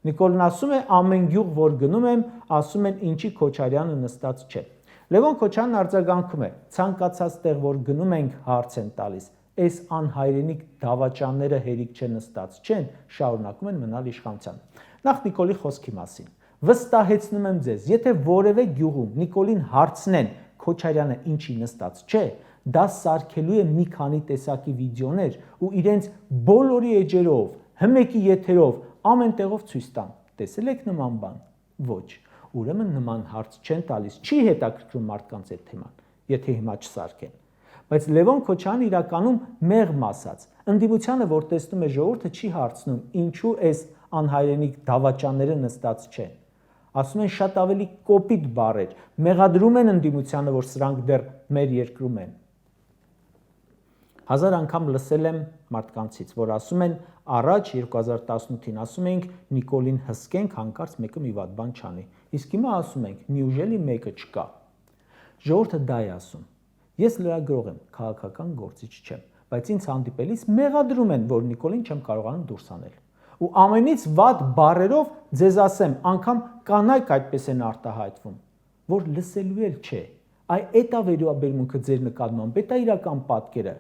Նիկոլն ասում է ամեն գյուղ, որ գնում եմ, ասում են ինչի Քոչարյանը նստած չէ։ Լևոն Քոչարյանն արձագանքում է. ցանկացած տեղ, որ գնում ենք, հարց են տալիս։ Այս անհայրենիք դավաճանները հերիք չէ նստած չեն, շարունակում են մնալ իշխանության։ Նախ Նիկոլի խոսքի մասին։ Վստահեցնում եմ ձեզ, եթե որևէ գյուղում Նիկոլին հարցնեն Քոչարյանը ինչի նստած չէ, դա սարքելու է մի քանի տեսակի վիդեոներ ու իրենց բոլորի էջերով, հմեկի եթերով, ամեն տեղով ցույց տան։ Տեսել եք նման բան։ Ոչ։ Ուրեմն նման հարց չեն տալիս, չի հետաքրքրում մարդկանց այդ թեման, եթե հիմա չսարքեն։ Բայց Լևոն Քոչարյանն իրականում մեղմ ասած, ընդդիմությանը, որ տեսնում է ժողովուրդը, չի հարցնում, ինչու այս անհայրենիք դավաճանները նստած չեն։ Ասում են շատ ավելի կոպիտ բառեր, մեղադրում են ընդդիմությանը, որ սրանք դեռ մեր երկրում են։ 1000 անգամ լսել եմ մարդկանցից, որ ասում են առաջ 2018-ին ասում էինք Նիկոլին հսկենք, հանկարծ մեկը մի վատ բան չանի։ Իսկ հիմա ասում ենք միուժելի մեկը չկա։ Ժողովուրդը դա է ասում։ Ես լրագրող եմ, քաղաքական գործիչ չեմ, բայց ինձ հանդիպելիս մեղադրում են, որ Նիկոլին չեմ կարողանում դուրս անել։ Ու ամենից վատ բառերով ձեզ ասեմ, անգամ կանայք այդպես են արտահայտվում, որ լսելու էլ չէ։ Այդ է վերաբերմունքը ձեր նկատմամբ, դա իրական պատկերը,